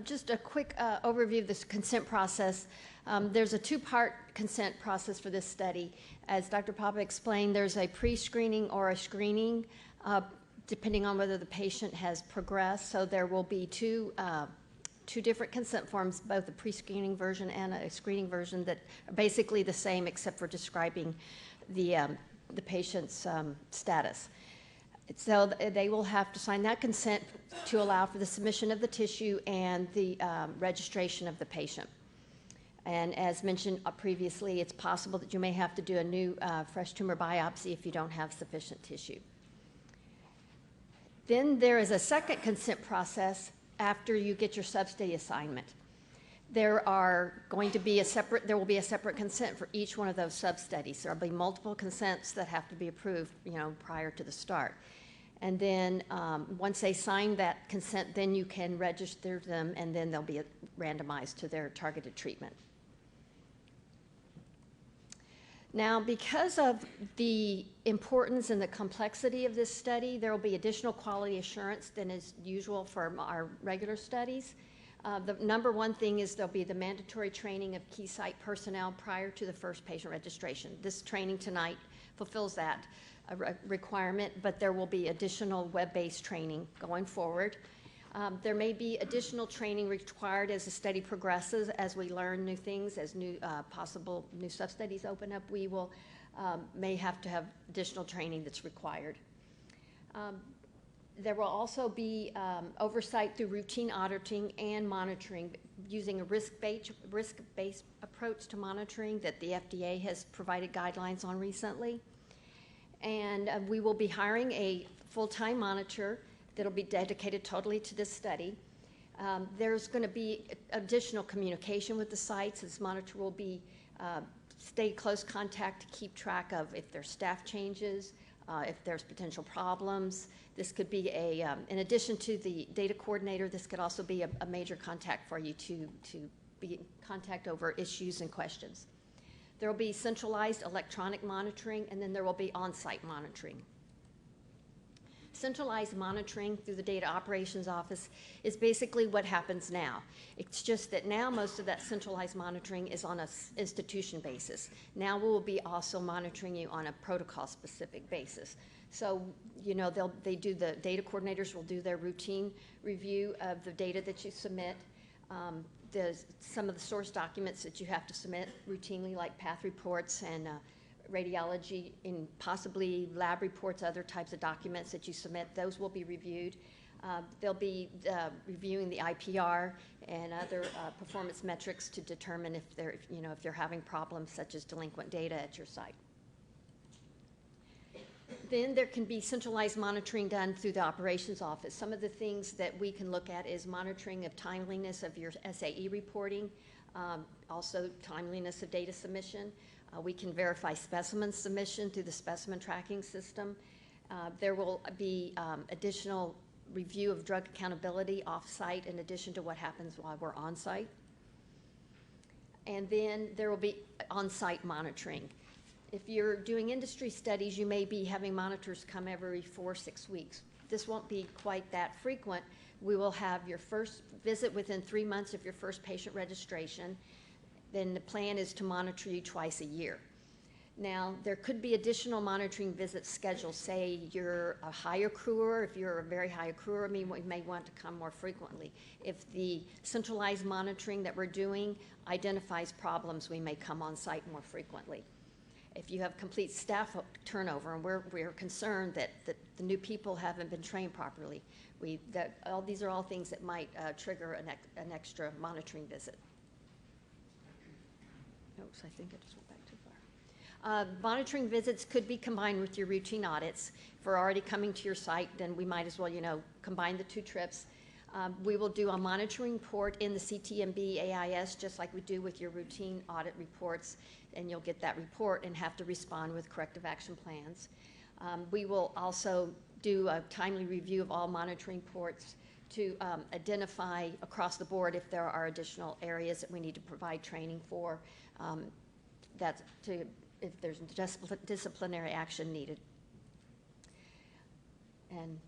Just a quick overview of this consent process. There's a two-part consent process for this study. As Dr. Papa explained, there's a pre-screening or a screening, depending on whether the patient has progressed. So there will be two different consent forms, both a pre-screening version and a screening version that are basically the same except for describing the patient's status. So they will have to sign that consent to allow for the submission of the tissue and the registration of the patient. And as mentioned previously, it's possible that you may have to do a new fresh tumor biopsy if you don't have sufficient tissue. Then there is a second consent process after you get your substudy assignment. There will be a separate consent for each one of those sub-studies. There will be multiple consents that have to be approved, prior to the start. And then once they sign that consent, then you can register them, and then they'll be randomized to their targeted treatment. Now, because of the importance and the complexity of this study, there will be additional quality assurance than is usual for our regular studies. The number one thing is there'll be the mandatory training of key site personnel prior to the first patient registration. This training tonight fulfills that requirement, but there will be additional web-based training going forward. There may be additional training required as the study progresses, as we learn new things, as possible new sub-studies open up. We may have to have additional training that's required. There will also be oversight through routine auditing and monitoring using a risk-based approach to monitoring that the FDA has provided guidelines on recently. And we will be hiring a full-time monitor that will be dedicated totally to this study. There's going to be additional communication with the sites. This monitor will stay close contact to keep track of if there's staff changes, if there's potential problems. This could be in addition to the data coordinator, this could also be a major contact for you to be in contact over issues and questions. There will be centralized electronic monitoring, and then there will be on-site monitoring. Centralized monitoring through the Data Operations Office is basically what happens now. It's just that now most of that centralized monitoring is on an institution basis. Now we will be also monitoring you on a protocol-specific basis. So, the data coordinators will do their routine review of the data that you submit. Some of the source documents that you have to submit routinely, like path reports and radiology and possibly lab reports, other types of documents that you submit, those will be reviewed. They'll be reviewing the IPR and other performance metrics to determine if they're having problems such as delinquent data at your site. Then there can be centralized monitoring done through the operations office. Some of the things that we can look at is monitoring of timeliness of your SAE reporting, also timeliness of data submission. We can verify specimen submission through the specimen tracking system. There will be additional review of drug accountability off-site in addition to what happens while we're on-site. And then there will be on-site monitoring. If you're doing industry studies, you may be having monitors come every 4 or 6 weeks. This won't be quite that frequent. We will have your first visit within 3 months of your first patient registration. Then the plan is to monitor you twice a year. Now, there could be additional monitoring visits scheduled. Say you're a high accruer. If you're a very high accruer, we may want to come more frequently. If the centralized monitoring that we're doing identifies problems, we may come on site more frequently. If you have complete staff turnover, and we're concerned that the new people haven't been trained properly, these are all things that might trigger an extra monitoring visit. Oops, I think I just went back too far. Monitoring visits could be combined with your routine audits. If we're already coming to your site, then we might as well, combine the 2 trips. We will do a monitoring report in the CTMB AIS, just like we do with your routine audit reports, and you'll get that report and have to respond with corrective action plans. We will also do a timely review of all monitoring reports to identify across the board if there are additional areas that we need to provide training for, if there's disciplinary action needed. And